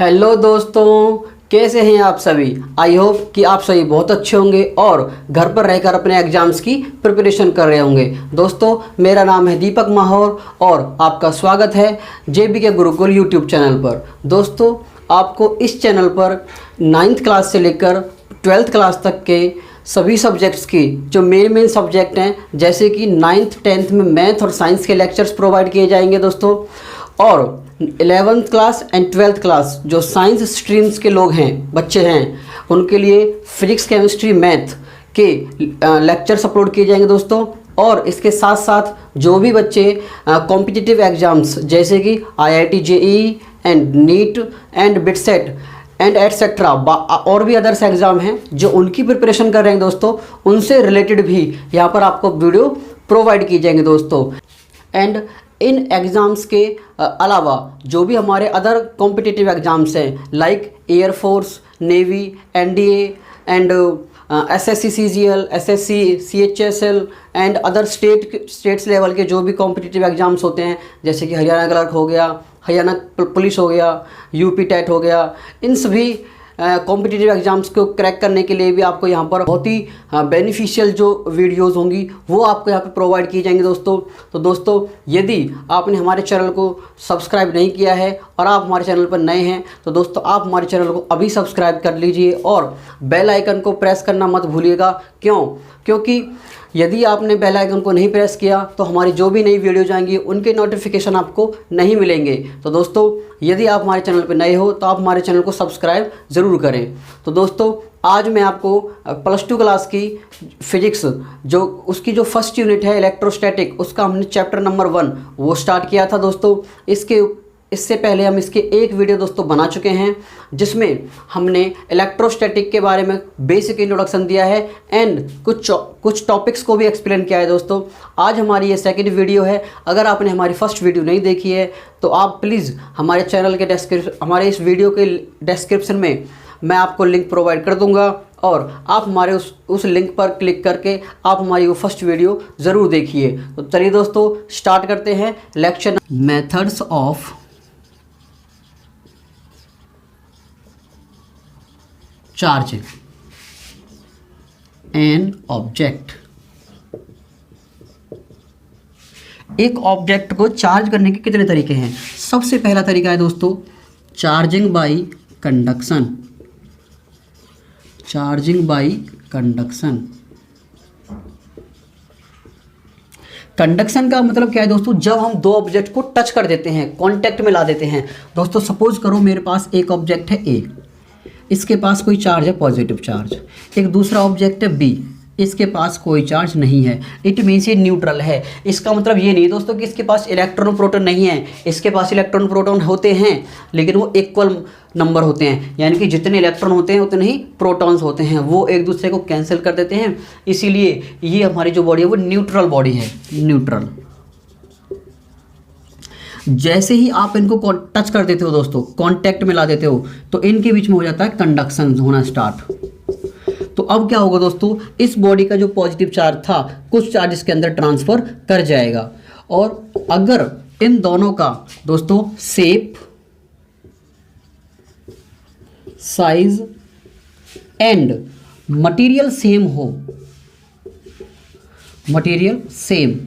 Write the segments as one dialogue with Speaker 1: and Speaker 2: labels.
Speaker 1: Hello दोस्तों, कैसे हैं आप सभी। आई होप कि आप सभी बहुत अच्छे होंगे और घर पर रहकर अपने एग्जाम्स की प्रिपरेशन कर रहे होंगे। दोस्तों, मेरा नाम है दीपक माहौर और आपका स्वागत है JBK गुरुकुल यूट्यूब चैनल पर। दोस्तों, आपको इस चैनल पर 9th क्लास से लेकर 12th क्लास तक के सभी सब्जेक्ट्स की जो मेन सब्जेक्ट हैं, जैसे कि 9th 10th में मैथ और साइंस के लेक्चर्स प्रोवाइड किए जाएंगे दोस्तों। और 11th class and 12th class जो साइंस स्ट्रीम्स के लोग हैं, बच्चे हैं, उनके लिए फिजिक्स केमिस्ट्री मैथ के लेक्चर्स अपलोड किए जाएंगे दोस्तों। और इसके साथ साथ जो भी बच्चे कॉम्पिटिटिव एग्जाम्स जैसे कि IIT JEE and neat and BITSAT and etcetera और भी अदर्स एग्ज़ाम हैं जो उनकी प्रिपरेशन कर रहे हैं दोस्तों, उनसे रिलेटेड भी यहाँ पर आपको वीडियो प्रोवाइड की जाएंगे दोस्तों। एंड इन एग्ज़ाम्स के अलावा जो भी हमारे अदर कॉम्पिटिटिव एग्ज़ाम्स हैं like air force, navy, NDA and SSC CGL, SSC CHSL and other states level के जो भी कॉम्पिटिटिव एग्ज़ाम्स होते हैं, जैसे कि हरियाणा क्लर्क हो गया, हरियाणा पुलिस हो गया, UP टेट हो गया, इन सभी कॉम्पिटिटिव एग्ज़ाम्स को क्रैक करने के लिए भी आपको यहाँ पर बहुत ही बेनिफिशियल जो वीडियोस होंगी वो आपको यहाँ पे प्रोवाइड की जाएंगी दोस्तों। तो दोस्तों, यदि आपने हमारे चैनल को सब्सक्राइब नहीं किया है और आप हमारे चैनल पर नए हैं तो दोस्तों आप हमारे चैनल को अभी सब्सक्राइब कर लीजिए और बेल आइकन को प्रेस करना मत भूलिएगा। क्योंकि यदि आपने बेल आइकन को नहीं प्रेस किया तो हमारी जो भी नई वीडियो जाएंगी उनके नोटिफिकेशन आपको नहीं मिलेंगे। तो दोस्तों, यदि आप हमारे चैनल पर नए हो तो आप हमारे चैनल को सब्सक्राइब ज़रूर करें। तो दोस्तों, आज मैं आपको +2 क्लास की फिजिक्स जो उसकी जो फर्स्ट यूनिट है इलेक्ट्रोस्टैटिक, उसका हमने चैप्टर नंबर 1 वो स्टार्ट किया था दोस्तों। इससे पहले हम इसके एक वीडियो दोस्तों बना चुके हैं जिसमें हमने इलेक्ट्रोस्टैटिक के बारे में बेसिक इंट्रोडक्शन दिया है एंड कुछ टॉपिक्स को भी एक्सप्लेन किया है दोस्तों। आज हमारी ये सेकंड वीडियो है। अगर आपने हमारी फर्स्ट वीडियो नहीं देखी है तो आप प्लीज़ हमारे चैनल के हमारे इस वीडियो के डिस्क्रिप्शन में मैं आपको लिंक प्रोवाइड कर दूंगा और आप हमारे उस लिंक पर क्लिक करके आप हमारी वो फर्स्ट वीडियो ज़रूर देखिए। तो चलिए दोस्तों, स्टार्ट करते हैं lecture methods of charge an object. एक ऑब्जेक्ट को चार्ज करने के कितने तरीके हैं। सबसे पहला तरीका है दोस्तों charging by conduction. Charging by conduction. Conduction का मतलब क्या है दोस्तों, जब हम दो ऑब्जेक्ट को टच कर देते हैं, कांटेक्ट में ला देते हैं। दोस्तों, सपोज करो मेरे पास एक ऑब्जेक्ट है A, इसके पास कोई चार्ज है पॉजिटिव चार्ज। एक दूसरा ऑब्जेक्ट है B, इसके पास कोई चार्ज नहीं है। इट मीन्स ये न्यूट्रल है। इसका मतलब ये नहीं दोस्तों कि इसके पास इलेक्ट्रॉन प्रोटॉन नहीं है। इसके पास इलेक्ट्रॉन प्रोटॉन होते हैं लेकिन वो इक्वल नंबर होते हैं, यानी कि जितने इलेक्ट्रॉन होते हैं उतने ही प्रोटॉन्स होते हैं, वो एक दूसरे को कैंसिल कर देते हैं। इसीलिए ये हमारी जो बॉडी है वो न्यूट्रल बॉडी है, न्यूट्रल। जैसे ही आप इनको टच कर देते हो दोस्तों, कांटेक्ट में ला देते हो, तो इनके बीच में हो जाता है कंडक्शन होना स्टार्ट। तो अब क्या होगा दोस्तों, इस बॉडी का जो पॉजिटिव चार्ज था कुछ चार्ज इसके अंदर ट्रांसफर कर जाएगा। और अगर इन दोनों का दोस्तों shape, size and material same हो, मटेरियल सेम,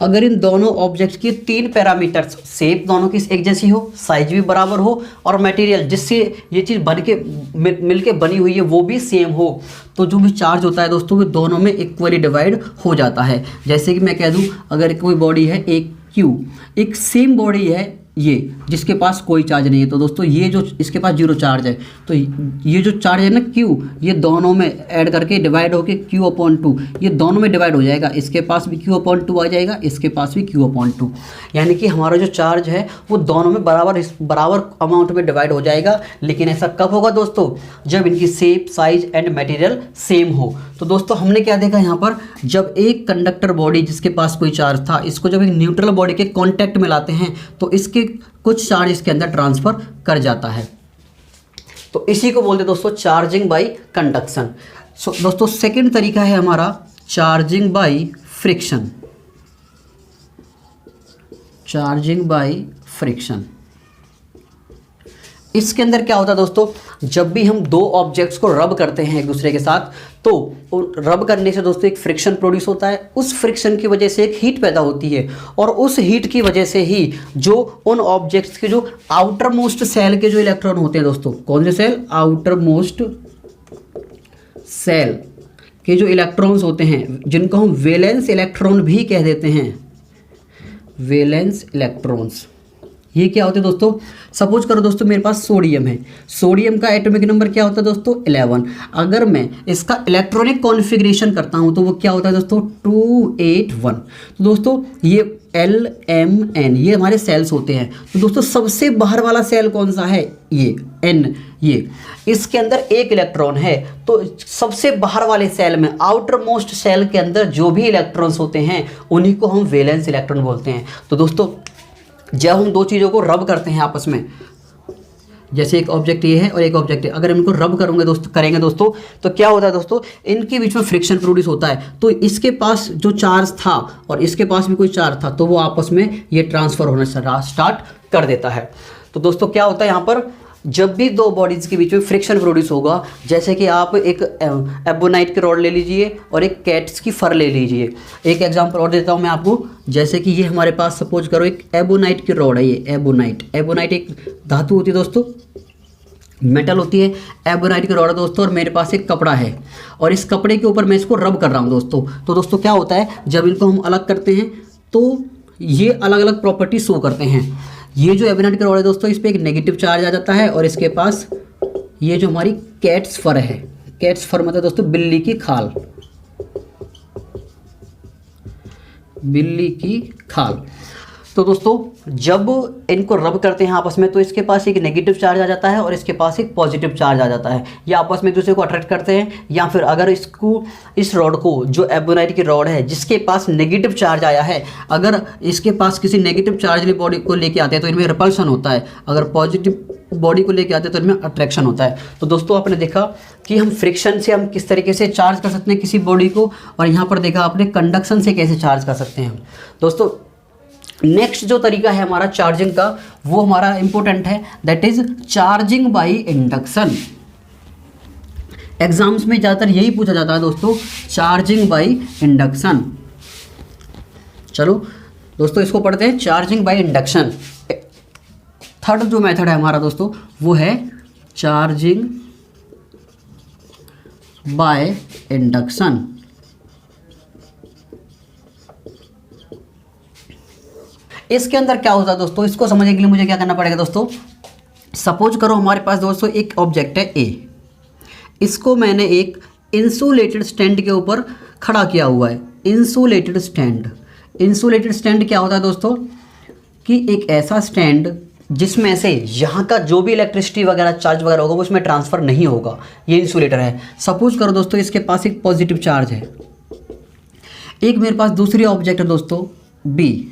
Speaker 1: अगर इन दोनों ऑब्जेक्ट्स के 3 पैरामीटर्स, शेप दोनों की एक जैसी हो, साइज भी बराबर हो और मटेरियल जिससे ये चीज़ बन के मिल के बनी हुई है वो भी सेम हो, तो जो भी चार्ज होता है दोस्तों वो दोनों में इक्वली डिवाइड हो जाता है। जैसे कि मैं कह दूं, अगर कोई बॉडी है एक Q, एक सेम बॉडी है ये जिसके पास कोई चार्ज नहीं है, तो दोस्तों ये जो इसके पास 0 चार्ज है, तो ये जो चार्ज है ना Q, ये दोनों में ऐड करके डिवाइड होके Q/2, ये दोनों में डिवाइड हो जाएगा। इसके पास भी Q/2 आ जाएगा, इसके पास भी Q/2, यानी कि हमारा जो चार्ज है वो दोनों में बराबर अमाउंट में डिवाइड हो जाएगा। लेकिन ऐसा कब होगा दोस्तों, जब इनकी shape, size and material same हो। तो दोस्तों, हमने क्या देखा यहाँ पर, जब एक कंडक्टर बॉडी जिसके पास कोई चार्ज था, इसको जब एक न्यूट्रल बॉडी के कांटेक्ट में लाते हैं तो इसके कुछ चार्ज इसके अंदर ट्रांसफर कर जाता है। तो इसी को बोलते हैं दोस्तों चार्जिंग बाय कंडक्शन। दोस्तों, सेकंड तरीका है हमारा charging by friction. Charging by friction. इसके अंदर क्या होता है दोस्तों, जब भी हम दो ऑब्जेक्ट्स को रब करते हैं एक दूसरे के साथ, तो रब करने से दोस्तों एक फ्रिक्शन प्रोड्यूस होता है। उस फ्रिक्शन की वजह से एक हीट पैदा होती है, और उस हीट की वजह से ही जो उन ऑब्जेक्ट्स के जो आउटर मोस्ट सेल के जो इलेक्ट्रॉन होते हैं दोस्तों, कौन से सेल, आउटर मोस्ट सेल के जो इलेक्ट्रॉन्स होते हैं, जिनको हम वैलेंस इलेक्ट्रॉन भी कह देते हैं, वैलेंस इलेक्ट्रॉन्स, ये क्या होते हैं दोस्तों। सपोज करो दोस्तों मेरे पास सोडियम है, सोडियम का एटॉमिक नंबर क्या होता है दोस्तों 11। अगर मैं इसका इलेक्ट्रॉनिक कॉन्फ़िगरेशन करता हूं तो वो क्या होता है दोस्तों 281। तो दोस्तों ये LMN ये हमारे सेल्स होते हैं। तो दोस्तों सबसे बाहर वाला सेल कौन सा है, ये N, ये इसके अंदर एक इलेक्ट्रॉन है। तो सबसे बाहर वाले सेल में, आउटर मोस्ट सेल के अंदर जो भी इलेक्ट्रॉन्स होते हैं उन्हीं को हम वैलेंस इलेक्ट्रॉन बोलते हैं। तो दोस्तों जब हम दो चीज़ों को रब करते हैं आपस में, जैसे एक ऑब्जेक्ट ये है और एक ऑब्जेक्ट है, अगर हम इनको रब करेंगे दोस्तों तो क्या होता है दोस्तों, इनके बीच में फ्रिक्शन प्रोड्यूस होता है। तो इसके पास जो चार्ज था और इसके पास भी कोई चार्ज था, तो वो आपस में ये ट्रांसफ़र होना स्टार्ट कर देता है। तो दोस्तों क्या होता है यहाँ पर, जब भी दो बॉडीज़ के बीच में फ्रिक्शन प्रोड्यूस होगा, जैसे कि आप एक एबोनाइट की रॉड ले लीजिए और एक कैट्स की फर ले लीजिए। एक एग्जांपल और देता हूँ मैं आपको, जैसे कि ये हमारे पास सपोज करो एक एबोनाइट की रॉड है, ये एबोनाइट एक धातु होती है दोस्तों, मेटल होती है, एबोनाइट की रॉड है दोस्तों, और मेरे पास एक कपड़ा है और इस कपड़े के ऊपर मैं इसको रब कर रहा हूँ दोस्तों। तो दोस्तों क्या होता है, जब इनको हम अलग करते हैं तो ये अलग अलग प्रॉपर्टी शो करते हैं। ये जो एबोनाइट की रॉड है दोस्तों, इस पर एक नेगेटिव चार्ज आ जाता है, और इसके पास ये जो हमारी कैट्स फर है, कैट्स फर मतलब दोस्तों बिल्ली की खाल, बिल्ली की खाल। तो दोस्तों जब इनको रब करते हैं आपस में, तो इसके पास एक नेगेटिव चार्ज आ जाता है और इसके पास एक पॉजिटिव चार्ज आ जाता है। ये आपस में एक दूसरे को अट्रैक्ट करते हैं, या फिर अगर इस रॉड को, जो एबोनाइट की रॉड है जिसके पास नेगेटिव चार्ज आया है, अगर इसके पास किसी नेगेटिव चार्ज वाली बॉडी को लेके आते हैं तो इनमें रिपल्शन होता है, अगर पॉजिटिव बॉडी को लेके आते हैं तो इनमें अट्रैक्शन होता है। तो दोस्तों आपने देखा कि हम फ्रिक्शन से हम किस तरीके से चार्ज कर सकते हैं किसी बॉडी को, और यहाँ पर देखा आपने कंडक्शन से कैसे चार्ज कर सकते हैं। दोस्तों नेक्स्ट जो तरीका है हमारा चार्जिंग का, वो हमारा इंपॉर्टेंट है, that is charging by induction. Exams में ज़्यादातर यही पूछा जाता है दोस्तों, चार्जिंग बाय इंडक्शन। चलो दोस्तों इसको पढ़ते हैं, चार्जिंग बाय इंडक्शन। थर्ड जो मेथड है हमारा दोस्तों वो है चार्जिंग बाय इंडक्शन। इसके अंदर क्या होता है दोस्तों, इसको समझने के लिए मुझे क्या करना पड़ेगा दोस्तों। सपोज करो हमारे पास दोस्तों एक ऑब्जेक्ट है ए, इसको मैंने एक इंसुलेटेड स्टैंड के ऊपर खड़ा किया हुआ है। इंसुलेटेड स्टैंड क्या होता है दोस्तों, कि एक ऐसा स्टैंड जिसमें से यहाँ का जो भी इलेक्ट्रिसिटी वगैरह चार्ज वगैरह होगा वो उसमें ट्रांसफ़र नहीं होगा, ये इंसुलेटर है। सपोज करो दोस्तों इसके पास एक पॉजिटिव चार्ज है, एक मेरे पास दूसरी ऑब्जेक्ट है दोस्तों बी,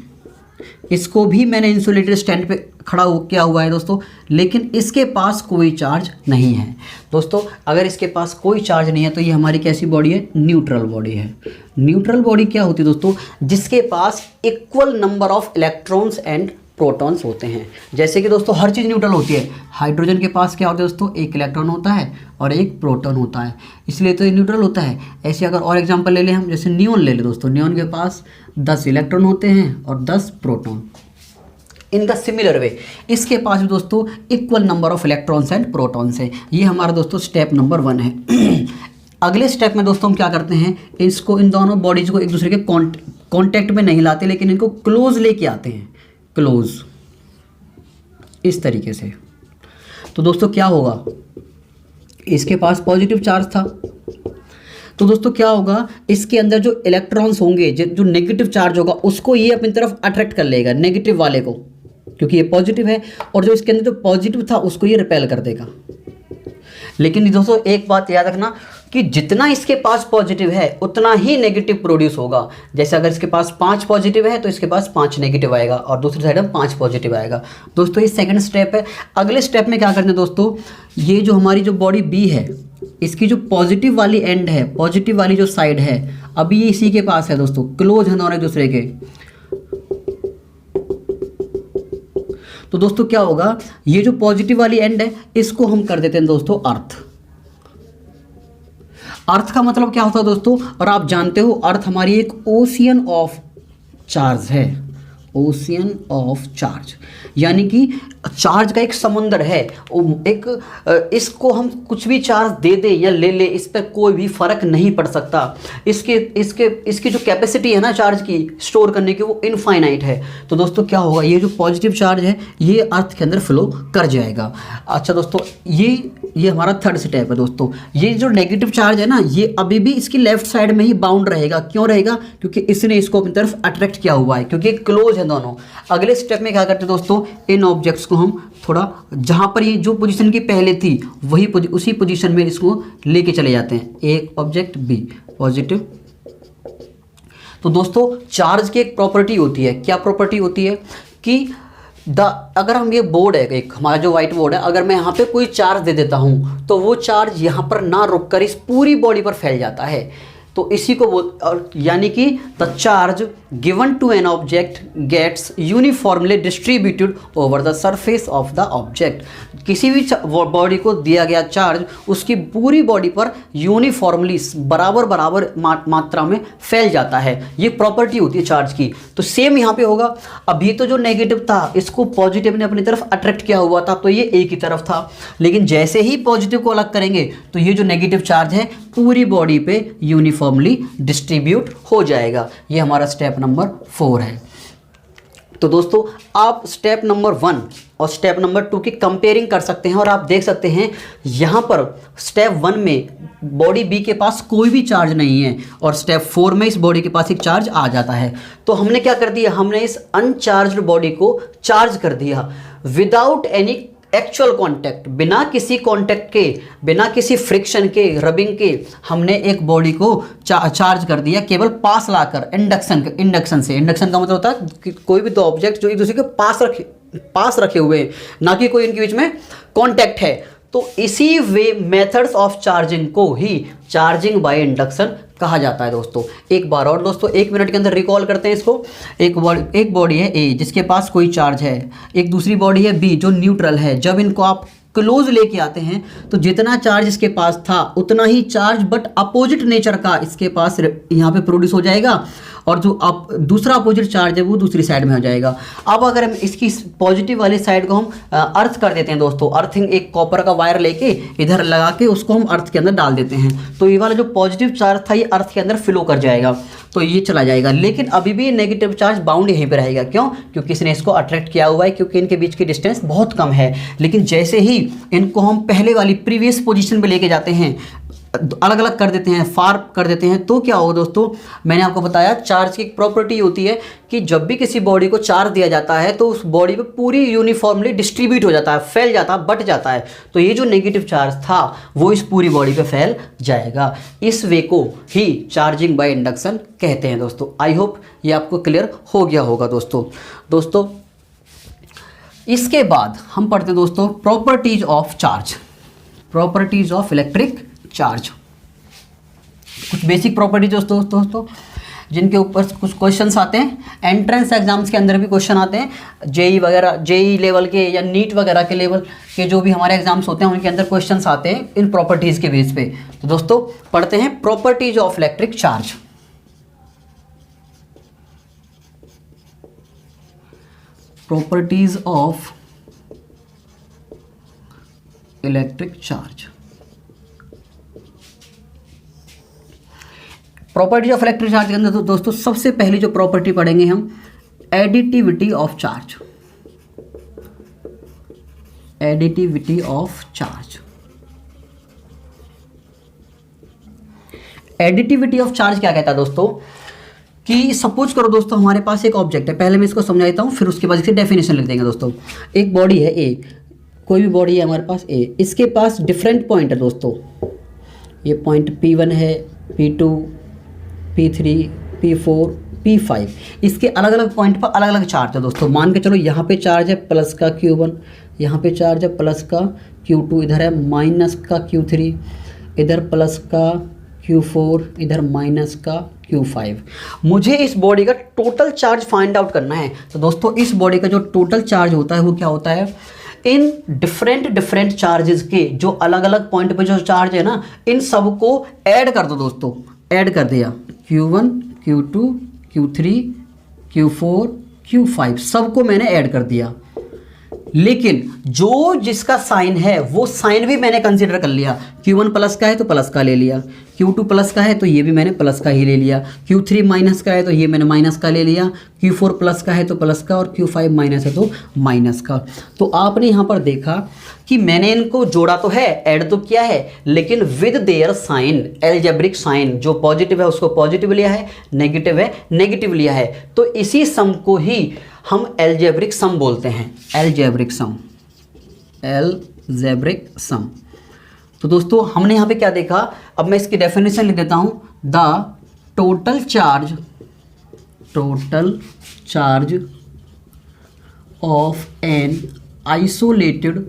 Speaker 1: इसको भी मैंने इंसुलेटेड स्टैंड पे खड़ा किया हुआ है दोस्तों, लेकिन इसके पास कोई चार्ज नहीं है। दोस्तों अगर इसके पास कोई चार्ज नहीं है तो ये हमारी कैसी बॉडी है, न्यूट्रल बॉडी है। न्यूट्रल बॉडी क्या होती है दोस्तों, जिसके पास equal number of electrons and protons होते हैं। जैसे कि दोस्तों हर चीज़ न्यूट्रल होती है, हाइड्रोजन के पास क्या होता है दोस्तों, एक इलेक्ट्रॉन होता है और एक प्रोटॉन होता है, इसलिए तो ये न्यूट्रल होता है। ऐसे अगर और एग्जांपल ले लें हम, जैसे नियॉन ले लें दोस्तों, नियॉन के पास 10 इलेक्ट्रॉन होते हैं और 10 proton. In the similar way इसके पास भी दोस्तों equal number of electrons and protons है। ये हमारा दोस्तों स्टेप नंबर 1 है। अगले स्टेप में दोस्तों हम क्या करते हैं, इसको, इन दोनों बॉडीज को एक दूसरे के कॉन्टैक्ट में नहीं लाते, लेकिन इनको क्लोज लेके आते हैं, क्लोज, इस तरीके से। तो दोस्तों क्या होगा, इसके पास पॉजिटिव चार्ज था, तो दोस्तों क्या होगा, इसके अंदर जो इलेक्ट्रॉन्स होंगे, जो नेगेटिव चार्ज होगा उसको ये अपनी तरफ अट्रैक्ट कर लेगा, नेगेटिव वाले को, क्योंकि ये पॉजिटिव है, और जो इसके अंदर जो पॉजिटिव था उसको ये रिपेल कर देगा। लेकिन दोस्तों एक बात याद रखना कि जितना इसके पास पॉजिटिव है उतना ही नेगेटिव प्रोड्यूस होगा। जैसे अगर इसके पास 5 पॉजिटिव है तो इसके पास 5 नेगेटिव आएगा, और दूसरी साइड में 5 पॉजिटिव आएगा। दोस्तों ये सेकंड स्टेप है। अगले स्टेप में क्या करते हैं दोस्तों, ये जो हमारी जो बॉडी बी है, इसकी जो पॉजिटिव वाली एंड है, पॉजिटिव वाली जो साइड है, अभी ये इसी के पास है दोस्तों, क्लोज है दोनों एक दूसरे के। तो दोस्तों क्या होगा, ये जो पॉजिटिव वाली एंड है इसको हम कर देते हैं दोस्तों अर्थ। अर्थ का मतलब क्या होता है दोस्तों, और आप जानते हो अर्थ हमारी एक ओशियन ऑफ चार्ज है, ओशियन ऑफ चार्ज, यानी कि चार्ज का एक समुंदर है। इसको हम कुछ भी चार्ज दे दे या ले ले, इस पर कोई भी फर्क नहीं पड़ सकता। इसकी जो कैपेसिटी है ना चार्ज की स्टोर करने की, वो इनफाइनाइट है। तो दोस्तों क्या होगा, ये जो पॉजिटिव चार्ज है ये अर्थ के अंदर फ्लो कर जाएगा। अच्छा दोस्तों, ये हमारा थर्ड स्टेप है दोस्तों। ये जो नेगेटिव चार्ज है ना, ये अभी भी इसकी लेफ्ट साइड में ही बाउंड रहेगा। क्यों रहेगा, क्योंकि इसने इसको अपनी तरफ अट्रैक्ट किया हुआ है, क्योंकि क्लोज है दोनों। अगले स्टेप में क्या करते हैं दोस्तों, इन ऑब्जेक्ट्स को हम थोड़ा जहां पर ये जो पोजीशन की पहले थी वही उसी पोजीशन में इसको लेके चले जाते हैं। एक ऑब्जेक्ट बी पॉजिटिव। तो दोस्तों चार्ज की एक प्रॉपर्टी होती है, क्या प्रॉपर्टी होती है कि अगर हम ये बोर्ड है, एक हमारा जो व्हाइट बोर्ड है, अगर मैं यहाँ पे कोई चार्ज दे देता हूँ तो वो चार्ज यहाँ पर ना रुककर इस पूरी बॉडी पर फैल जाता है। तो इसी को यानी कि the charge given to an object gets uniformly distributed over the surface of the object. किसी भी बॉडी को दिया गया चार्ज उसकी पूरी बॉडी पर यूनिफॉर्मली बराबर मात्रा में फैल जाता है। ये प्रॉपर्टी होती है चार्ज की। तो सेम यहाँ पे होगा। अभी तो जो नेगेटिव था इसको पॉजिटिव ने अपनी तरफ अट्रैक्ट किया हुआ था, तो ये एक ही तरफ था। लेकिन जैसे ही पॉजिटिव को अलग करेंगे तो ये जो नेगेटिव चार्ज है पूरी बॉडी पे यूनिफॉर्मली डिस्ट्रीब्यूट हो जाएगा। ये हमारा स्टेप नंबर 4 है। तो दोस्तों आप स्टेप नंबर 1 और स्टेप नंबर 2 की कंपेयरिंग कर सकते हैं और आप देख सकते हैं यहाँ पर स्टेप 1 में बॉडी बी के पास कोई भी चार्ज नहीं है और स्टेप 4 में इस बॉडी के पास एक चार्ज आ जाता है। तो हमने क्या कर दिया, हमने इस अनचार्ज्ड बॉडी को चार्ज कर दिया विदाउट एनी एक्चुअल कांटेक्ट, बिना किसी कांटेक्ट के, बिना किसी फ्रिक्शन के, रबिंग के, हमने एक बॉडी को चार्ज कर दिया केवल पास लाकर इंडक्शन से। इंडक्शन का मतलब होता है कि कोई भी दो ऑब्जेक्ट जो एक दूसरे के पास रखे हुए हैं, ना कि कोई इनके बीच में कांटेक्ट है। तो इसी वे मेथड्स ऑफ चार्जिंग को ही चार्जिंग बाय इंडक्शन कहा जाता है दोस्तों। एक बार और दोस्तों 1 मिनट के अंदर रिकॉल करते हैं इसको। एक बॉडी है ए जिसके पास कोई चार्ज है, एक दूसरी बॉडी है बी जो न्यूट्रल है। जब इनको आप क्लोज लेके आते हैं तो जितना चार्ज इसके पास था उतना ही चार्ज बट अपोजिट नेचर का इसके पास यहाँ पे प्रोड्यूस हो जाएगा और जो दूसरा अपोजिट चार्ज है वो दूसरी साइड में हो जाएगा। अब अगर हम इसकी पॉजिटिव वाली साइड को हम अर्थ कर देते हैं दोस्तों, अर्थिंग एक कॉपर का वायर लेके इधर लगा के उसको हम अर्थ के अंदर डाल देते हैं, तो ये वाला जो पॉजिटिव चार्ज था ये अर्थ के अंदर फ्लो कर जाएगा, तो ये चला जाएगा। लेकिन अभी भी नेगेटिव चार्ज बाउंड यहीं पे रहेगा। क्यों? क्योंकि इसने इसको अट्रैक्ट किया हुआ है, क्योंकि इनके बीच की डिस्टेंस बहुत कम है। लेकिन जैसे ही इनको हम पहले वाली प्रीवियस पोजीशन पे लेके जाते हैं, अलग अलग कर देते हैं, फार कर देते हैं, तो क्या होगा दोस्तों, मैंने आपको बताया चार्ज की एक प्रॉपर्टी होती है कि जब भी किसी बॉडी को चार्ज दिया जाता है तो उस बॉडी पे पूरी यूनिफॉर्मली डिस्ट्रीब्यूट हो जाता है, फैल जाता है, बट जाता है। तो ये जो नेगेटिव चार्ज था वो इस पूरी बॉडी पे फैल जाएगा। इस वे को ही चार्जिंग बाय इंडक्शन कहते हैं दोस्तों। आई होप ये आपको क्लियर हो गया होगा दोस्तों। इसके बाद हम पढ़ते हैं दोस्तों properties of charge, properties of electric charge. कुछ बेसिक प्रॉपर्टीज दोस्तों जिनके ऊपर कुछ क्वेश्चंस आते हैं, एंट्रेंस एग्जाम्स के अंदर भी क्वेश्चन आते हैं, जेई वगैरह, जेई लेवल के या नीट वगैरह के लेवल के जो भी हमारे एग्जाम्स होते हैं उनके अंदर क्वेश्चंस आते हैं इन प्रॉपर्टीज़ के बेस पे। तो दोस्तों पढ़ते हैं properties of electric charge. Properties of electric charge. Property of electric charge के अंदर तो दोस्तों सबसे पहली जो प्रॉपर्टी पढ़ेंगे हम, additivity of charge. Additivity of charge. Additivity of charge क्या कहता है दोस्तों, कि सपोज करो दोस्तों हमारे पास एक ऑब्जेक्ट है, पहले मैं इसको समझा देता हूँ फिर उसके बाद इसकी डेफिनेशन लिख देंगे दोस्तों। एक बॉडी है ए, कोई भी बॉडी है हमारे पास ए, इसके पास डिफरेंट पॉइंट है दोस्तों। ये पॉइंट P1 है, P2, P3, P4, P5, इसके अलग अलग पॉइंट पर अलग अलग चार्ज है दोस्तों। मान के चलो यहाँ पे चार्ज है प्लस का Q1, यहाँ पे चार्ज है प्लस का Q2, इधर है माइनस का Q3, इधर प्लस का Q4, इधर माइनस का Q5। मुझे इस बॉडी का टोटल चार्ज फाइंड आउट करना है। तो दोस्तों इस बॉडी का जो टोटल चार्ज होता है वो क्या होता है, इन डिफरेंट चार्जेस के जो अलग अलग पॉइंट पे जो चार्ज है ना, इन सब को ऐड कर दो दोस्तों। ऐड कर दिया Q1, Q2, Q3, Q4, Q5 सबको मैंने ऐड कर दिया। लेकिन जो जिसका साइन है वो साइन भी मैंने कंसीडर कर लिया। Q1 प्लस का है तो प्लस का ले लिया, Q2 प्लस का है तो ये भी मैंने प्लस का ही ले लिया, Q3 माइनस का है तो ये मैंने माइनस का ले लिया, Q4 प्लस का है तो प्लस का, और Q5 माइनस है तो माइनस का। तो आपने यहाँ पर देखा कि मैंने इनको जोड़ा तो है, ऐड तो किया है, लेकिन with their sign, algebraic sign. जो पॉजिटिव है उसको पॉजिटिव लिया है, नेगेटिव है नेगेटिव लिया है। तो इसी सम को ही हम एल्जेब्रिक सम बोलते हैं। Algebraic sum, algebraic sum. तो दोस्तों हमने यहाँ पे क्या देखा, अब मैं इसकी डेफिनेशन लिख देता हूँ। The total charge of an isolated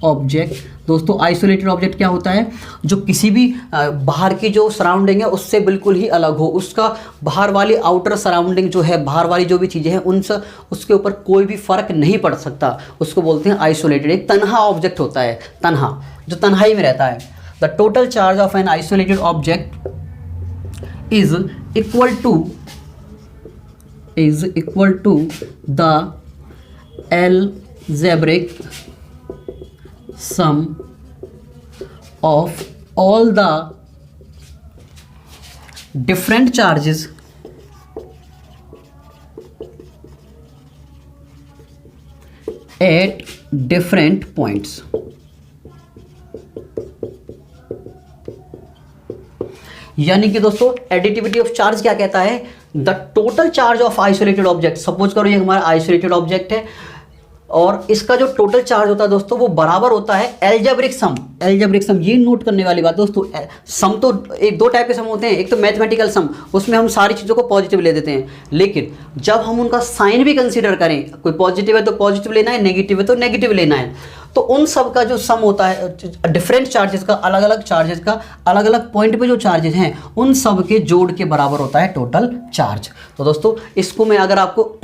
Speaker 1: object. दोस्तों आइसोलेटेड ऑब्जेक्ट क्या होता है, जो किसी भी बाहर की जो सराउंडिंग है उससे बिल्कुल ही अलग हो, उसका बाहर वाली आउटर सराउंडिंग जो है, बाहर वाली जो भी चीज़ें हैं उनसे उसके ऊपर कोई भी फर्क नहीं पड़ सकता, उसको बोलते हैं आइसोलेटेड। एक तन्हा ऑब्जेक्ट होता है, तन्हा, जो तन्हाई में रहता है। The total charge of an isolated object is equal to the algebraic sum of all the different charges at different points। यानी कि दोस्तों एडिटिविटी ऑफ चार्ज क्या कहता है, the total charge of isolated object. Suppose करो ये हमारा isolated object है और इसका जो टोटल चार्ज होता है दोस्तों वो बराबर होता है एल्जेब्रिक सम। एल्जेब्रिक सम, ये नोट करने वाली बात दोस्तों, सम तो एक दो टाइप के सम होते हैं। एक तो मैथमेटिकल सम, उसमें हम सारी चीज़ों को पॉजिटिव ले देते हैं, लेकिन जब हम उनका साइन भी कंसीडर करें, कोई पॉजिटिव है तो पॉजिटिव लेना है, नेगेटिव है तो नेगेटिव लेना है, तो उन सब का जो सम होता है, डिफरेंट चार्जेस का, अलग अलग चार्जेस का, अलग अलग पॉइंट पे जो चार्जेस हैं उन सब के जोड़ के बराबर होता है टोटल चार्ज। तो दोस्तों इसको मैं अगर आपको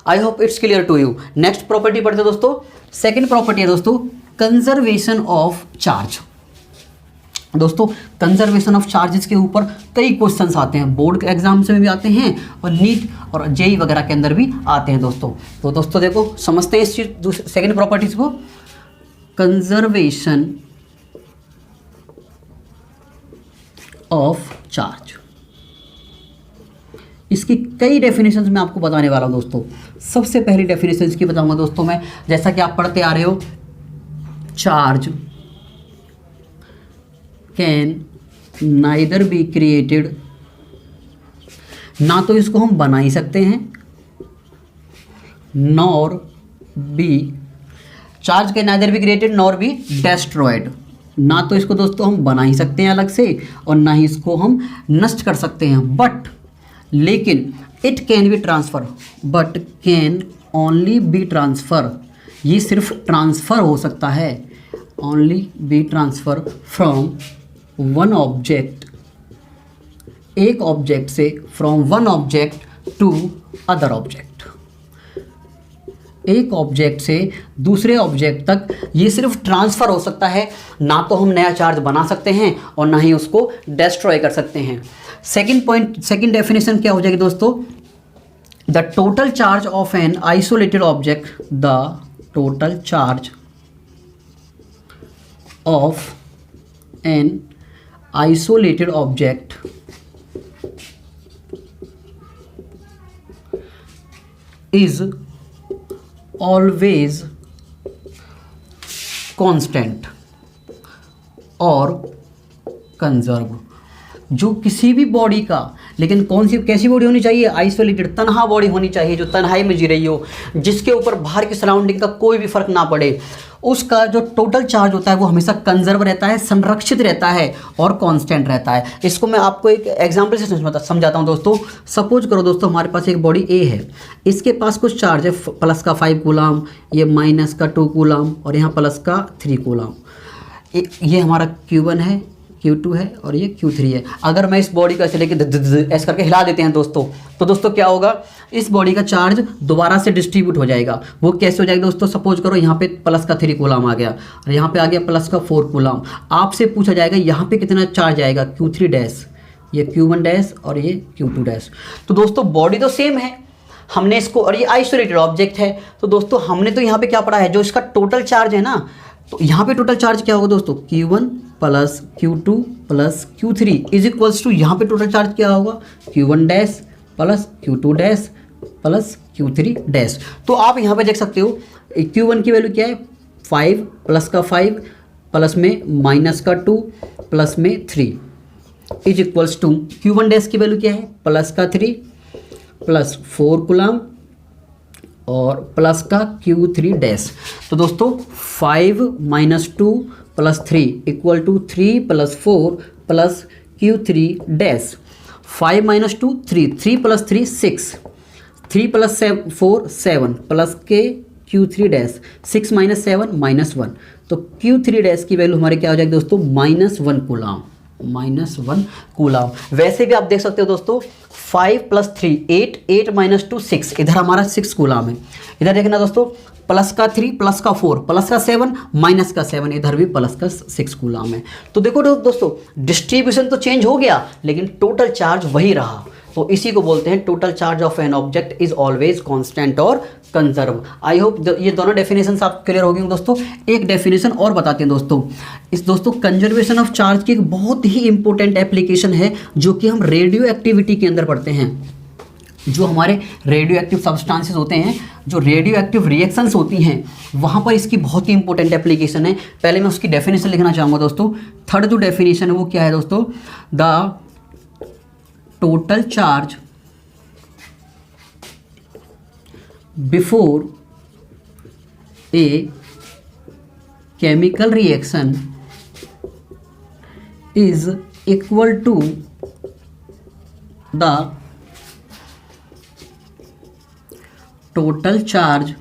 Speaker 1: I hope it's clear to you. Next property पढ़ते दोस्तों। सेकेंड प्रॉपर्टी है दोस्तों कंजर्वेशन ऑफ चार्ज। दोस्तों कंजर्वेशन ऑफ चार्जेस के ऊपर कई क्वेश्चंस आते हैं, बोर्ड के एग्जाम में भी आते हैं और नीट और जेई वगैरह के अंदर भी आते हैं दोस्तों। तो दोस्तों देखो समझते हैं इस चीज सेकेंड प्रॉपर्टीज को। कंजर्वेशन ऑफ चार्ज, इसकी कई डेफिनेशंस मैं आपको बताने वाला हूँ दोस्तों। सबसे पहली डेफिनेशन इसकी बताऊंगा दोस्तों मैं, जैसा कि आप पढ़ते आ रहे हो, charge can neither be created, ना तो इसको हम बना ही सकते हैं, nor be, charge can neither be created nor be destroyed. ना तो इसको दोस्तों हम बना ही सकते हैं अलग से और ना ही इसको हम नष्ट कर सकते हैं, बट लेकिन it can be transfer, but can only be transfer, ये सिर्फ ट्रांसफ़र हो सकता है, only be transfer from one object, एक ऑब्जेक्ट से, from one object to other object, एक ऑब्जेक्ट से दूसरे ऑब्जेक्ट तक ये सिर्फ ट्रांसफ़र हो सकता है, ना तो हम नया चार्ज बना सकते हैं और ना ही उसको डिस्ट्रॉय कर सकते हैं। सेकंड पॉइंट, सेकंड डेफिनेशन क्या हो जाएगी दोस्तों, the total charge of an isolated object, the total charge of an isolated object is always constant और कंजर्व। जो किसी भी बॉडी का, लेकिन कौन सी कैसी बॉडी होनी चाहिए, आइसोलेटेड, तन्हा बॉडी होनी चाहिए, जो तन्हाई में जी रही हो, जिसके ऊपर बाहर की सराउंडिंग का कोई भी फर्क ना पड़े, उसका जो टोटल चार्ज होता है वो हमेशा कंजर्व रहता है, संरक्षित रहता है और कांस्टेंट रहता है। इसको मैं आपको एक एग्जांपल से समझाता हूँ दोस्तों। सपोज करो दोस्तों हमारे पास एक बॉडी ए है, इसके पास कुछ चार्ज है, प्लस का 5 कूलम, ये माइनस का 2 कूलम और यहाँ प्लस का 3 कूलम। ये हमारा Q1 है, Q2 है और ये Q3 है। अगर मैं इस बॉडी को ऐसे लेके ऐसे करके हिला देते हैं दोस्तों, तो दोस्तों क्या होगा, इस बॉडी का चार्ज दोबारा से डिस्ट्रीब्यूट हो जाएगा। वो कैसे हो जाएगा दोस्तों, सपोज करो यहाँ पे प्लस का 3 कूलम आ गया और यहाँ पे आ गया प्लस का 4 कूलम। आपसे पूछा जाएगा यहाँ पे कितना चार्ज आएगा, Q3 डैश, ये Q1 डैश और ये Q2 डैश। तो दोस्तों बॉडी तो सेम है, हमने इसको, और ये आइसोलेटेड ऑब्जेक्ट है। तो दोस्तों हमने तो यहाँ पे क्या पढ़ा है, जो इसका टोटल चार्ज है ना, तो यहाँ पे टोटल चार्ज क्या होगा दोस्तों, Q1 plus Q2 plus Q3 is equals to, यहाँ पे टोटल चार्ज क्या होगा, Q1 dash plus Q2 dash plus Q3 dash. तो आप यहाँ पे देख सकते हो Q1 की वैल्यू क्या है, 5 प्लस का 5 प्लस में माइनस का 2 प्लस में 3 is equals to, Q1 dash की वैल्यू क्या है, प्लस का 3 प्लस 4 कूलम और प्लस का Q3 डैश। तो दोस्तों 5 minus 2 plus 3 equal to 3 plus 4 plus Q3 dash. 5 minus 2 3, 3 plus 3 6, 3 plus 4 7 plus के Q3 डैश, 6 माइनस 7 माइनस 1। तो Q3 डैश की वैल्यू हमारे क्या हो जाएगी दोस्तों, -1 कूलम, -1 कूलम। वैसे भी आप देख सकते हो दोस्तों 5 प्लस 3 8, 8 माइनस 2 6, इधर हमारा 6 कूलम है। इधर देखना दोस्तों प्लस का 3 प्लस का 4 प्लस का 7 माइनस का 7, इधर भी प्लस का 6 कूलम है। तो देखो दोस्तों डिस्ट्रीब्यूशन तो चेंज हो गया लेकिन टोटल चार्ज वही रहा। तो इसी को बोलते हैं total charge of an object is always constant और कंजर्व। आई होप ये दोनों डेफिनेशन आप क्लियर हो गई दोस्तों। एक डेफिनेशन और बताते हैं दोस्तों, इस दोस्तों कंजर्वेशन ऑफ चार्ज की एक बहुत ही इंपॉर्टेंट एप्लीकेशन है जो कि हम रेडियो एक्टिविटी के अंदर पढ़ते हैं। जो हमारे रेडियो एक्टिव सब्सटेंसेस होते हैं, जो रेडियो एक्टिव रिएक्शंस होती हैं, वहाँ पर इसकी बहुत ही इंपॉर्टेंट एप्लीकेशन है। पहले मैं उसकी डेफिनेशन लिखना चाहूँगा दोस्तों। थर्ड जो डेफिनेशन है वो क्या है दोस्तों, the total charge before a chemical reaction is equal to the total charge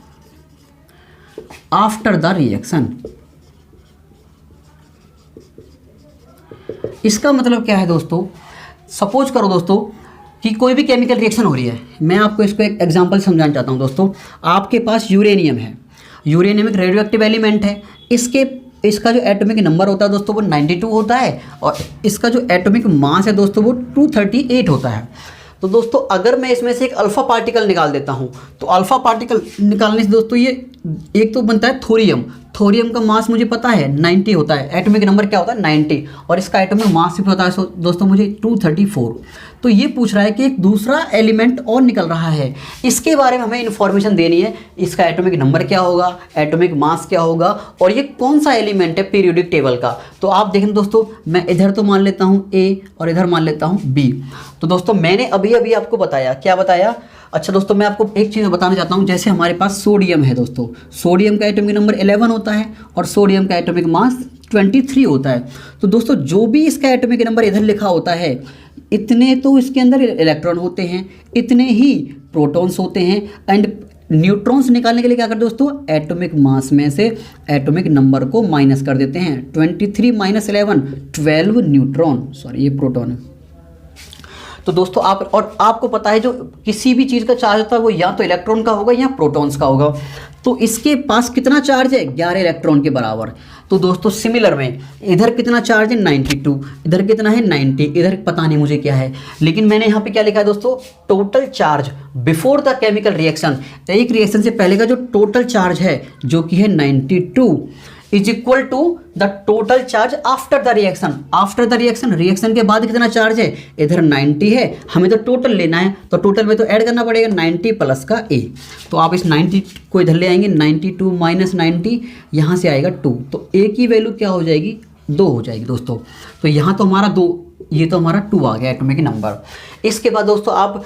Speaker 1: after the reaction. इसका मतलब क्या है दोस्तों, सपोज करो दोस्तों कि कोई भी केमिकल रिएक्शन हो रही है। मैं आपको इसको एक एग्जांपल समझाना चाहता हूं दोस्तों। आपके पास यूरेनियम है, यूरेनियम एक रेडियो एक्टिव एलिमेंट है। इसका जो एटॉमिक नंबर होता है दोस्तों वो 92 होता है और इसका जो एटॉमिक मास है दोस्तों वो 238 होता है। तो दोस्तों अगर मैं इसमें से एक अल्फ़ा पार्टिकल निकाल देता हूँ, तो अल्फ़ा पार्टिकल निकालने से दोस्तों ये एक तो बनता है थोरियम। थोरियम का मास मुझे पता है 90 होता है, एटॉमिक नंबर क्या होता है 90, और इसका एटॉमिक मास भी पता है दोस्तों मुझे 234। तो ये पूछ रहा है कि एक दूसरा एलिमेंट और निकल रहा है, इसके बारे में हमें इन्फॉर्मेशन देनी है। इसका एटॉमिक नंबर क्या होगा, एटॉमिक मास क्या होगा, और ये कौन सा एलिमेंट है पीरियोडिक टेबल का। तो आप देखें दोस्तों, मैं इधर तो मान लेता हूँ A और इधर मान लेता हूँ B। तो दोस्तों मैंने अभी अभी आपको बताया, क्या बताया, अच्छा दोस्तों मैं आपको एक चीज़ बताना चाहता हूँ। जैसे हमारे पास सोडियम है दोस्तों, सोडियम का एटॉमिक नंबर 11 होता है और सोडियम का एटॉमिक मास 23 होता है। तो दोस्तों जो भी इसका एटॉमिक नंबर इधर लिखा होता है, इतने तो इसके अंदर इलेक्ट्रॉन होते हैं, इतने ही प्रोटॉन्स होते हैं। एंड न्यूट्रॉन्स निकालने के लिए क्या करते हैं दोस्तों, एटॉमिक मास में से एटॉमिक नंबर को माइनस कर देते हैं। 23 माइनस 11 12 न्यूट्रॉन, सॉरी ये प्रोटॉन है। तो दोस्तों आपको पता है जो किसी भी चीज़ का चार्ज होता है वो या तो इलेक्ट्रॉन का होगा या प्रोटॉन्स का होगा। तो इसके पास कितना चार्ज है, 11 इलेक्ट्रॉन के बराबर। तो दोस्तों सिमिलर में इधर कितना चार्ज है 92, इधर कितना है 90, इधर पता नहीं मुझे क्या है, लेकिन मैंने यहाँ पे क्या लिखा है दोस्तों, total charge before the chemical reaction. एक रिएक्शन से पहले का जो टोटल चार्ज है जो कि है 92 is equal to the total charge after the reaction. After the reaction, reaction के बाद कितना चार्ज है, इधर 90 है, हमें तो टोटल लेना है, तो टोटल में तो ऐड करना पड़ेगा 90 प्लस का A। तो आप इस 90 को इधर ले आएंगे, 92 माइनस 90, यहाँ से आएगा 2, तो A की वैल्यू क्या हो जाएगी, 2 हो जाएगी दोस्तों। तो यहाँ तो हमारा 2, ये तो हमारा 2 आ गया एटॉमिक नंबर। इसके बाद दोस्तों आप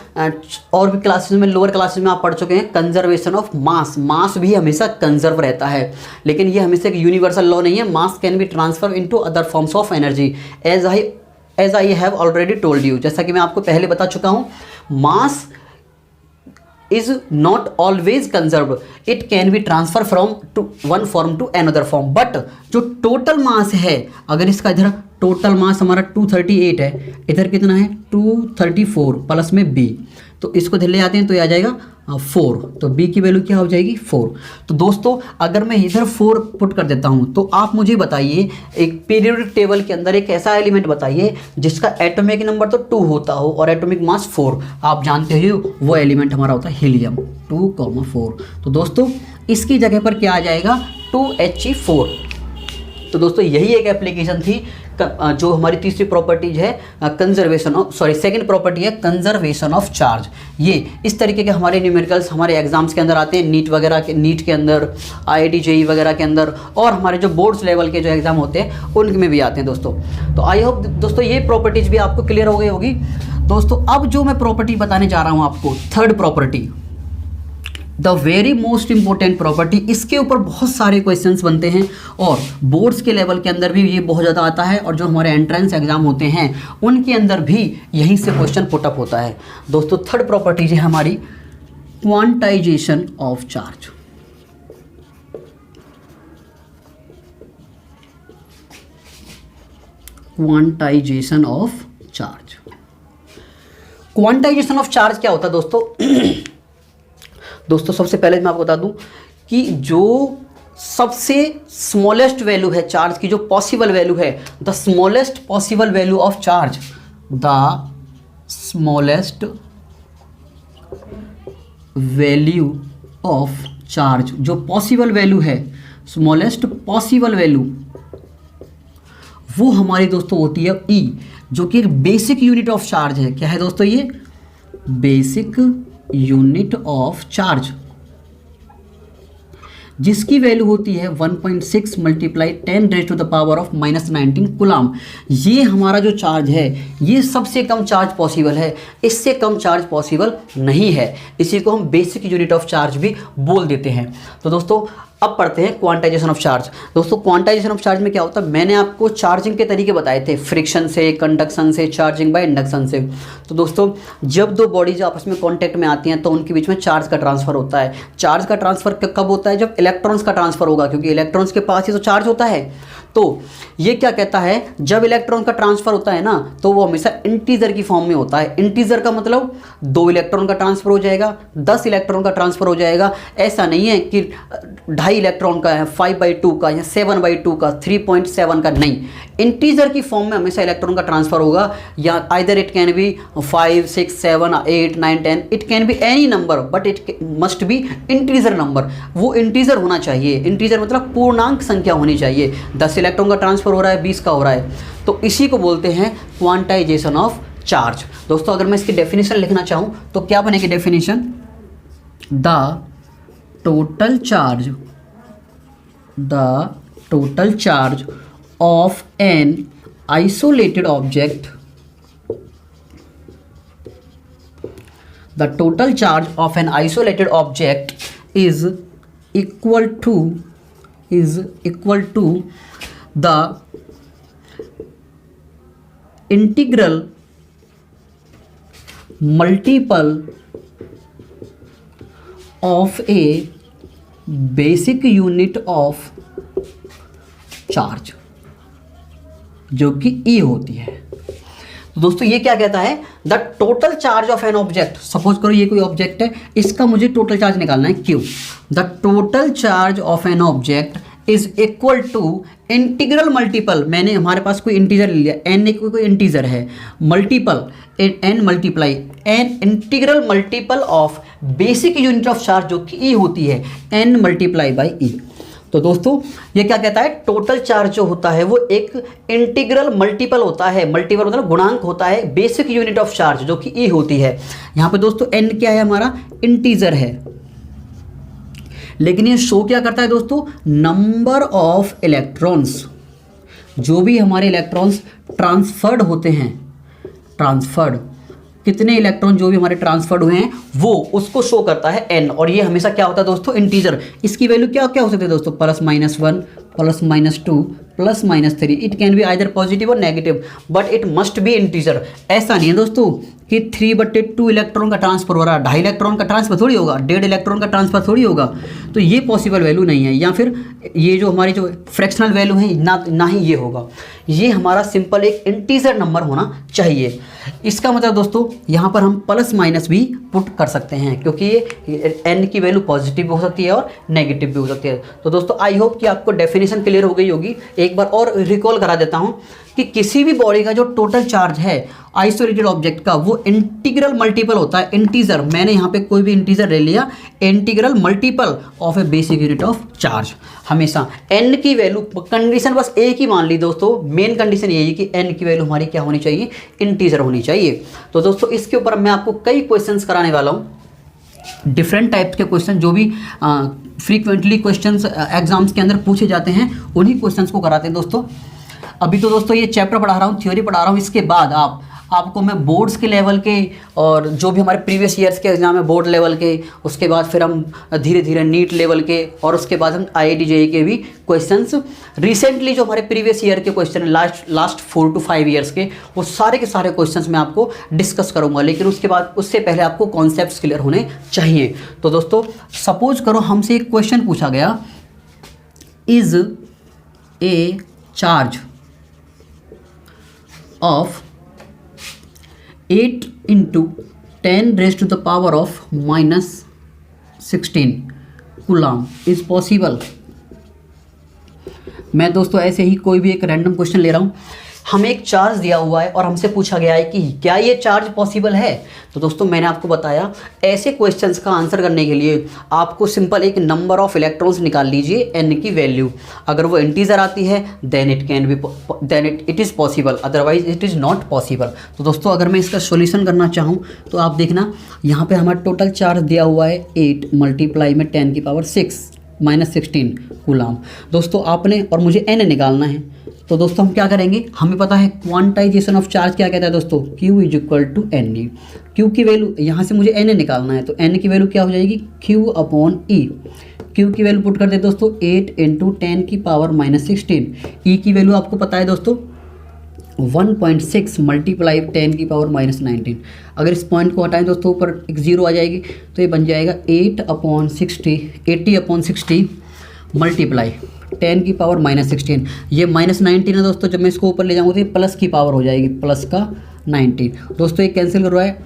Speaker 1: और भी क्लासेस में, लोअर क्लासेस में आप पढ़ चुके हैं कंजर्वेशन ऑफ मास। मास भी हमेशा कंजर्व रहता है, लेकिन ये हमेशा एक यूनिवर्सल लॉ नहीं है। Mass can be transfer into other forms of energy as I have already told you. जैसा कि मैं आपको पहले बता चुका हूँ, mass is not always conserved. It can be transferred from to one form to another form. But जो total mass है, अगर इसका इधर टोटल मास हमारा 238 है, इधर कितना है 234 प्लस में b, तो इसको इधर ले आते हैं तो ये आ जाएगा 4, तो b की वैल्यू क्या हो जाएगी 4। तो दोस्तों अगर मैं इधर 4 पुट कर देता हूँ तो आप मुझे बताइए एक पीरियोडिक टेबल के अंदर एक ऐसा एलिमेंट बताइए जिसका एटॉमिक नंबर तो 2 होता हो और एटॉमिक मास 4। आप जानते हो वो एलिमेंट हमारा होता है हीलियम 2,4। तो दोस्तों इसकी जगह पर क्या आ जाएगा 2He4। तो दोस्तों यही एक एप्लीकेशन थी जो हमारी तीसरी प्रॉपर्टीज है कंजर्वेशन ऑफ सेकंड प्रॉपर्टी है कंजर्वेशन ऑफ चार्ज। ये इस तरीके के हमारे न्यूमेरिकल्स हमारे एग्जाम्स के अंदर आते हैं, नीट के अंदर, IIT JEE वगैरह के अंदर, और हमारे जो बोर्ड्स लेवल के जो एग्जाम होते हैं उनमें भी आते हैं दोस्तों। तो आई होप दोस्तों ये प्रॉपर्टीज भी आपको क्लियर हो गई होगी। दोस्तों अब जो मैं प्रॉपर्टी बताने जा रहा हूँ आपको, third property, the very most important property, इसके ऊपर बहुत सारे क्वेश्चंस बनते हैं और बोर्ड्स के लेवल के अंदर भी ये बहुत ज़्यादा आता है, और जो हमारे एंट्रेंस एग्जाम होते हैं उनके अंदर भी यहीं से क्वेश्चन पुटअप होता है। दोस्तों थर्ड प्रॉपर्टी है हमारी quantization of charge. Quantization of charge, quantization of charge क्या होता है दोस्तों? दोस्तों सबसे पहले मैं आपको बता दूं कि जो सबसे स्मॉलेस्ट वैल्यू है चार्ज की, जो पॉसिबल वैल्यू है, the smallest possible value of charge, the smallest value of charge, जो पॉसिबल वैल्यू है, स्मॉलेस्ट पॉसिबल वैल्यू, वो हमारी दोस्तों होती है E, जो कि एक बेसिक यूनिट ऑफ चार्ज है। क्या है दोस्तों? ये बेसिक यूनिट ऑफ चार्ज, जिसकी वैल्यू होती है 1.6 मल्टीप्लाई 10⁻⁻⁻19 कूलम। ये हमारा जो चार्ज है ये सबसे कम चार्ज पॉसिबल है, इससे कम चार्ज पॉसिबल नहीं है। इसी को हम बेसिक यूनिट ऑफ चार्ज भी बोल देते हैं। तो दोस्तों अब पढ़ते हैं क्वांटाइजेशन ऑफ चार्ज। दोस्तों क्वांटाइजेशन ऑफ चार्ज में क्या होता है, मैंने आपको चार्जिंग के तरीके बताए थे, फ्रिक्शन से, कंडक्शन से, चार्जिंग बाय इंडक्शन से। तो दोस्तों जब दो बॉडीज आपस में कांटेक्ट में आती हैं तो उनके बीच में चार्ज का ट्रांसफर होता है। चार्ज का ट्रांसफर कब होता है? जब इलेक्ट्रॉन्स का ट्रांसफर होगा, क्योंकि इलेक्ट्रॉन्स के पास ही तो चार्ज होता है। तो ये क्या कहता है, जब इलेक्ट्रॉन का ट्रांसफर होता है ना तो वो हमेशा इंटीजर की फॉर्म में होता है। इंटीजर का मतलब 2 इलेक्ट्रॉन का ट्रांसफर हो जाएगा, 10 इलेक्ट्रॉन का ट्रांसफर हो जाएगा। ऐसा नहीं है कि 2.5 इलेक्ट्रॉन का है, 5/2 का या 7/2 का, 3.7 का, नहीं। इंटीजर की फॉर्म में हमेशा इलेक्ट्रॉन का ट्रांसफर होगा, या either it can B 5, 6, 7, 8, 9, 10, it can be any number, but it must be integer number. वो इंटीजर होना चाहिए। इंटीजर मतलब पूर्णांक संख्या होनी चाहिए। 10 इलेक्ट्रॉन का ट्रांसफर हो रहा है, 20 का हो रहा है, तो इसी को बोलते हैं क्वांटाइजेशन ऑफ चार्ज। दोस्तों अगर मैं इसकी डेफिनेशन लिखना चाहूं तो क्या बनेगी definition? The total charge of an isolated object, the total charge of an isolated object is equal to the integral multiple of a basic unit of charge, जो कि E होती है। तो दोस्तों ये क्या कहता है, the total charge of an object. Suppose करो ये कोई ऑब्जेक्ट है, इसका मुझे टोटल चार्ज निकालना है Q। The total charge of an object is equal to integral multiple, मैंने हमारे पास कोई इंटीजर ले लिया, एन एक कोई इंटीजर है, multiple n multiply n integral multiple of basic unit of charge जो कि E होती है, n मल्टीप्लाई बाई E। तो दोस्तों ये क्या कहता है, टोटल चार्ज जो होता है वो एक इंटीग्रल मल्टीपल होता है। मल्टीपल मतलब गुणांक होता है बेसिक यूनिट ऑफ चार्ज जो कि E होती है। यहाँ पे दोस्तों n क्या है, हमारा इंटीजर है, लेकिन ये शो क्या करता है दोस्तों, नंबर ऑफ इलेक्ट्रॉन्स, जो भी हमारे इलेक्ट्रॉन्स ट्रांसफर्ड होते हैं, ट्रांसफर्ड कितने इलेक्ट्रॉन जो भी हमारे ट्रांसफर्ड हुए हैं वो उसको शो करता है n। और ये हमेशा क्या होता है दोस्तों, इंटीजर। इसकी वैल्यू क्या क्या हो सकती है दोस्तों, +-1, +-2, +-3। It can be either positive और negative, but it must be integer. ऐसा नहीं है दोस्तों कि 3/2 इलेक्ट्रॉन का ट्रांसफर हो रहा है, 2.5 इलेक्ट्रॉन का ट्रांसफर थोड़ी होगा, 1.5 इलेक्ट्रॉन का ट्रांसफर थोड़ी होगा। तो ये पॉसिबल वैल्यू नहीं है, या फिर ये जो हमारी जो फ्रैक्शनल वैल्यू है ना ही ये होगा। ये हमारा सिंपल एक इंटीजर नंबर होना चाहिए। इसका मतलब दोस्तों यहाँ पर हम प्लस माइनस भी पुट कर सकते हैं, क्योंकि ये n की वैल्यू पॉजिटिव भी हो सकती है और नेगेटिव भी हो सकती है। तो दोस्तों आई होप कि आपको डेफिनेशन क्लियर हो गई होगी। एक बार और रिकॉल करा देता हूँ कि किसी भी बॉडी का जो टोटल चार्ज है आइसोलेटेड ऑब्जेक्ट का, वो इंटीग्रल मल्टीपल होता है। इंटीजर, मैंने यहाँ पे कोई भी इंटीजर ले लिया, integral multiple of A basic unit of charge. हमेशा n की वैल्यू, कंडीशन बस एक ही मान ली दोस्तों, मेन कंडीशन यही है कि n की वैल्यू हमारी क्या होनी चाहिए, इंटीजर होनी चाहिए। तो दोस्तों इसके ऊपर मैं आपको कई क्वेश्चंस कराने वाला हूँ, डिफरेंट टाइप्स के क्वेश्चन जो भी फ्रीक्वेंटली क्वेश्चंस एग्जाम्स के अंदर पूछे जाते हैं, उन्हीं क्वेश्चंस को कराते हैं दोस्तों। अभी तो दोस्तों ये चैप्टर पढ़ा रहा हूँ, थ्योरी पढ़ा रहा हूँ, इसके बाद आपको मैं बोर्ड्स के लेवल के और जो भी हमारे प्रीवियस ईयर्स के एग्जाम है बोर्ड लेवल के, उसके बाद फिर हम धीरे धीरे नीट लेवल के, और उसके बाद हम IIT JEE के भी क्वेश्चंस, रिसेंटली जो हमारे प्रीवियस ईयर के क्वेश्चन है लास्ट 4 to 5 ईयर्स के, वो सारे के सारे क्वेश्चंस मैं आपको डिस्कस करूंगा। लेकिन उसके बाद, उससे पहले आपको कॉन्सेप्ट्स क्लियर होने चाहिए। तो दोस्तों सपोज करो हमसे एक क्वेश्चन पूछा गया, is a charge of 8 into 10 raised to the power of -16 coulomb is possible. मैं दोस्तों ऐसे ही कोई भी एक रैंडम क्वेश्चन ले रहा हूँ, हमें एक चार्ज दिया हुआ है और हमसे पूछा गया है कि क्या ये चार्ज पॉसिबल है। तो दोस्तों मैंने आपको बताया, ऐसे क्वेश्चंस का आंसर करने के लिए आपको सिंपल एक नंबर ऑफ इलेक्ट्रॉन्स निकाल लीजिए, n की वैल्यू। अगर वो इंटीजर आती है then it is possible, otherwise it is not possible. तो दोस्तों अगर मैं इसका सॉल्यूशन करना चाहूँ तो आप देखना, यहाँ पे हमारा टोटल चार्ज दिया हुआ है 8 मल्टीप्लाई में 10 की पावर 6 -16 कूलम। दोस्तों आपने और मुझे n निकालना है। तो दोस्तों हम क्या करेंगे, हमें पता है क्वांटाइजेशन ऑफ चार्ज क्या कहता है दोस्तों, Q = NE। Q की वैल्यू यहाँ से मुझे n निकालना है, तो n की वैल्यू क्या हो जाएगी, Q/E। Q की वैल्यू पुट कर दे दोस्तों 8 × 10 की पावर -16। E की वैल्यु आपको पता है दोस्तों 1.6 मल्टीप्लाई 10 की पावर -19। अगर इस पॉइंट को हटाएं दोस्तों, ऊपर एक 0 आ जाएगी, तो ये बन जाएगा 80/60 मल्टीप्लाई 10 की पावर -16। ये -19 है दोस्तों, जब मैं इसको ऊपर ले जाऊँगा तो ये प्लस की पावर हो जाएगी, प्लस का 19। दोस्तों ये कैंसिल कर रहा है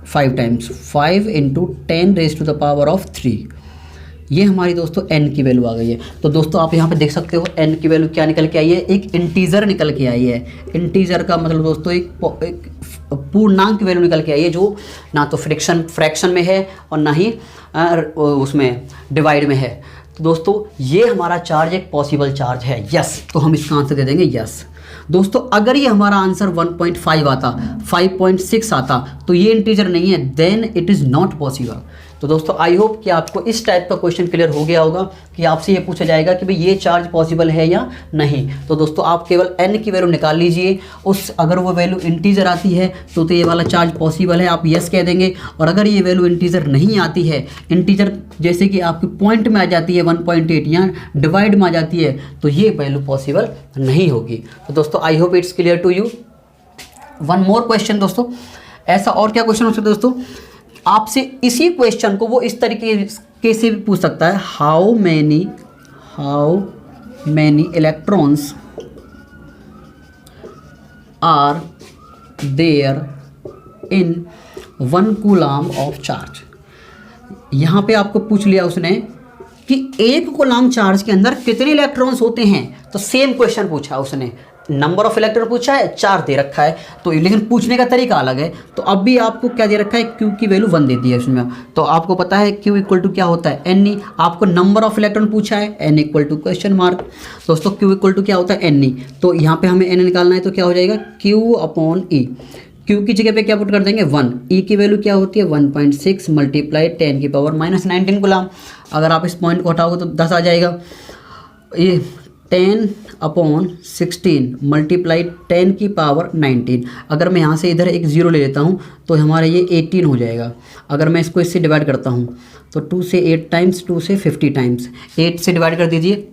Speaker 1: 5 times, 5 × 10 raised to the power of 3। ये हमारी दोस्तों n की वैल्यू आ गई है। तो दोस्तों आप यहाँ पे देख सकते हो n की वैल्यू क्या निकल के आई है, एक इंटीजर निकल के आई है। इंटीजर का मतलब दोस्तों एक पूर्णांक वैल्यू निकल के आई है, जो ना तो फ्रैक्शन में है और ना ही उसमें डिवाइड में है। तो दोस्तों ये हमारा चार्ज एक पॉसिबल चार्ज है, यस। तो हम इसका आंसर दे देंगे यस। दोस्तों अगर ये हमारा आंसर 1.5 आता, 5.6 आता, तो ये इंटीजर नहीं है, then it is not possible. तो दोस्तों आई होप कि आपको इस टाइप का क्वेश्चन क्लियर हो गया होगा कि आपसे ये पूछा जाएगा कि भाई ये चार्ज पॉसिबल है या नहीं। तो दोस्तों आप केवल n की वैल्यू निकाल लीजिए, अगर वो वैल्यू इंटीजर आती है तो ये वाला चार्ज पॉसिबल है, आप यस कह देंगे। और अगर ये वैल्यू इंटीजर नहीं आती है, इंटीजर जैसे कि आपकी पॉइंट में आ जाती है 1.8 या डिवाइड में आ जाती है, तो ये वैल्यू पॉसिबल नहीं होगी। तो दोस्तों I hope it's clear to you. One more question दोस्तों, ऐसा और क्या क्वेश्चन हो सकता है दोस्तों, आपसे इसी क्वेश्चन को वो इस तरीके से भी पूछ सकता है, how many electrons are there in 1 coulomb of charge. यहाँ पे आपको पूछ लिया उसने कि 1 कूलम चार्ज के अंदर कितने इलेक्ट्रॉन्स होते हैं। तो सेम क्वेश्चन पूछा उसने, नंबर ऑफ इलेक्ट्रॉन पूछा है, 4 दे रखा है, तो लेकिन पूछने का तरीका अलग है। तो अब भी आपको क्या दे रखा है, Q की वैल्यू 1 दे दी है उसमें। तो आपको पता है Q = क्या होता है, Ne। आपको नंबर ऑफ इलेक्ट्रॉन पूछा है, N = क्वेश्चन मार्क। दोस्तों Q = क्या होता है, Ne। तो यहाँ पे हमें N निकालना है, तो क्या हो जाएगा Q/E। Q की जगह पे क्या पुट कर देंगे 1। E की वैल्यू क्या होती है 1.6 मल्टीप्लाई 10 की पावर -19 कूलम। अगर आप इस पॉइंट को हटाओगे तो 10 आ जाएगा। ये 10/16 मल्टीप्लाई 10 की पावर 19। अगर मैं यहाँ से इधर एक 0 ले लेता हूँ तो हमारा ये 18 हो जाएगा। अगर मैं इसको इससे डिवाइड करता हूँ तो 2 से 8 टाइम्स, 2 से 50 टाइम्स, 8 से डिवाइड कर दीजिए,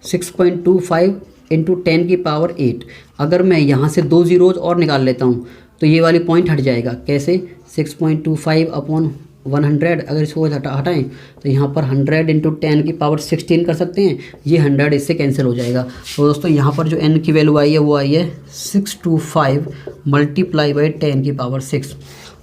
Speaker 1: 6.25 इंटू 10 की पावर 8। अगर मैं यहाँ से 2 ज़ीरोज़ और निकाल लेता हूँ तो ये वाली पॉइंट हट जाएगा। कैसे? 6.25 अपॉन 100, अगर इसको हटाएं तो यहाँ पर 100 इंटू 10 की पावर 16 कर सकते हैं। ये 100 इससे कैंसिल हो जाएगा। तो दोस्तों यहाँ पर जो n की वैल्यू आई है वो आई है 625 मल्टीप्लाई बाई 10 की पावर 6।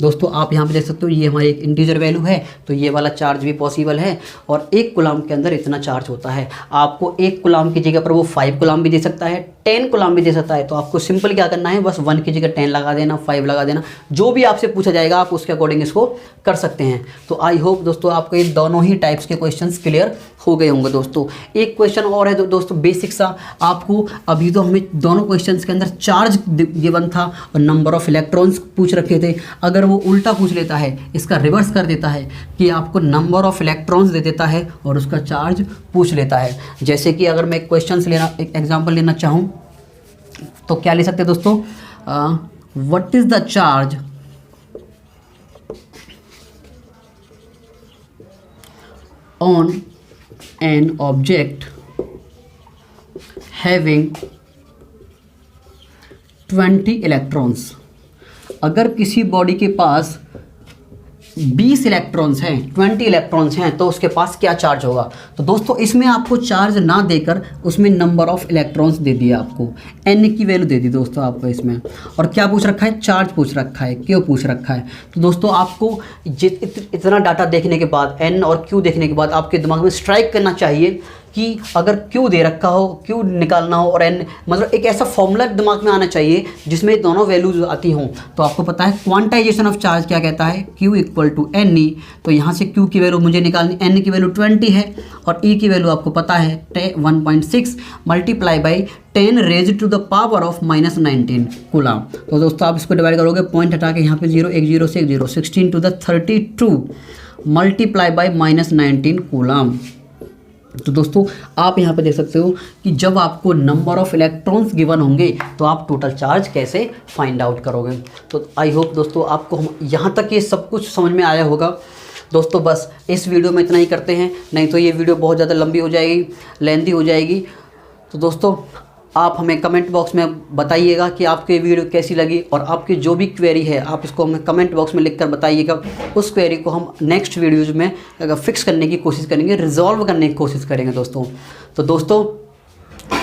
Speaker 1: दोस्तों आप यहाँ पे देख सकते हो ये हमारी एक इंटीजर वैल्यू है, तो ये वाला चार्ज भी पॉसिबल है। और 1 कूलम के अंदर इतना चार्ज होता है। आपको 1 कूलम की जगह पर वो 5 कूलम भी दे सकता है, 10 कूलम भी दे सकता है। तो आपको सिंपल क्या करना है, बस 1 की जगह 10 लगा देना, 5 लगा देना, जो भी आपसे पूछा जाएगा आप उसके अकॉर्डिंग इसको कर सकते हैं। तो आई होप दोस्तों आपको ये दोनों ही टाइप्स के क्वेश्चंस क्लियर हो गए होंगे। दोस्तों एक क्वेश्चन और है दोस्तों बेसिक सा, आपको अभी तो हमें दोनों क्वेश्चंस के अंदर चार्ज गिवन था और नंबर ऑफ इलेक्ट्रॉन्स पूछ रखे थे। अगर वो उल्टा पूछ लेता है, इसका रिवर्स कर देता है कि आपको नंबर ऑफ इलेक्ट्रॉन्स दे देता है और उसका चार्ज पूछ लेता है। जैसे कि अगर मैं क्वेश्चंस लेना, एक एग्जांपल लेना चाहूँ तो क्या ले सकते हैं दोस्तों, what is the charge on an object having 20 electrons. अगर किसी बॉडी के पास 20 इलेक्ट्रॉन्स हैं, 20 इलेक्ट्रॉन्स हैं, तो उसके पास क्या चार्ज होगा। तो दोस्तों इसमें आपको चार्ज ना देकर उसमें नंबर ऑफ इलेक्ट्रॉन्स दे दिया, आपको n की वैल्यू दे दी दोस्तों आपको इसमें। और क्या पूछ रखा है, चार्ज पूछ रखा है, क्यों पूछ रखा है। तो दोस्तों आपको इतना डाटा देखने के बाद, n और q देखने के बाद आपके दिमाग में स्ट्राइक करना चाहिए कि अगर Q दे रखा हो, Q निकालना हो और N, मतलब एक ऐसा फॉर्मूला दिमाग में आना चाहिए जिसमें दोनों वैल्यूज आती हों। तो आपको पता है क्वांटाइजेशन ऑफ चार्ज क्या कहता है, Q इक्वल टू NE। तो यहाँ से Q की वैल्यू मुझे निकालनी, N की वैल्यू 20 है और E की वैल्यू आपको पता है 1.6 multiply by 10 raise to the power of -19 coulomb. तो दोस्तों आप इसको डिवाइड करोगे, पॉइंट हटा के यहाँ पे 0, एक 0 से एक 0, 16 to the 32 multiply by -19 coulomb. तो दोस्तों आप यहाँ पे देख सकते हो कि जब आपको नंबर ऑफ इलेक्ट्रॉन्स गिवन होंगे तो आप टोटल चार्ज कैसे फाइंड आउट करोगे। तो आई होप दोस्तों आपको हम यहाँ तक ये सब कुछ समझ में आया होगा। दोस्तों बस इस वीडियो में इतना ही करते हैं, नहीं तो ये वीडियो बहुत ज़्यादा लंबी हो जाएगी, लेंथी हो जाएगी। तो दोस्तों आप हमें कमेंट बॉक्स में बताइएगा कि आपको ये वीडियो कैसी लगी और आपकी जो भी क्वेरी है आप इसको हमें कमेंट बॉक्स में लिखकर बताइएगा। उस क्वेरी को हम नेक्स्ट वीडियोज़ में फिक्स करने की कोशिश करेंगे, रिजॉल्व करने की कोशिश करेंगे दोस्तों। तो दोस्तों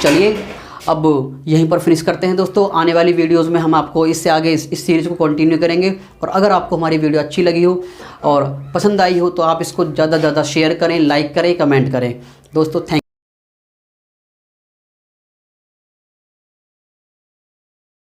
Speaker 1: चलिए अब यहीं पर फिनिश करते हैं दोस्तों। आने वाली वीडियोज़ में हम आपको इससे आगे इस सीरीज़ को कंटिन्यू करेंगे। और अगर आपको हमारी वीडियो अच्छी लगी हो और पसंद आई हो तो आप इसको ज़्यादा से ज़्यादा शेयर करें, लाइक करें, कमेंट करें दोस्तों। थैंक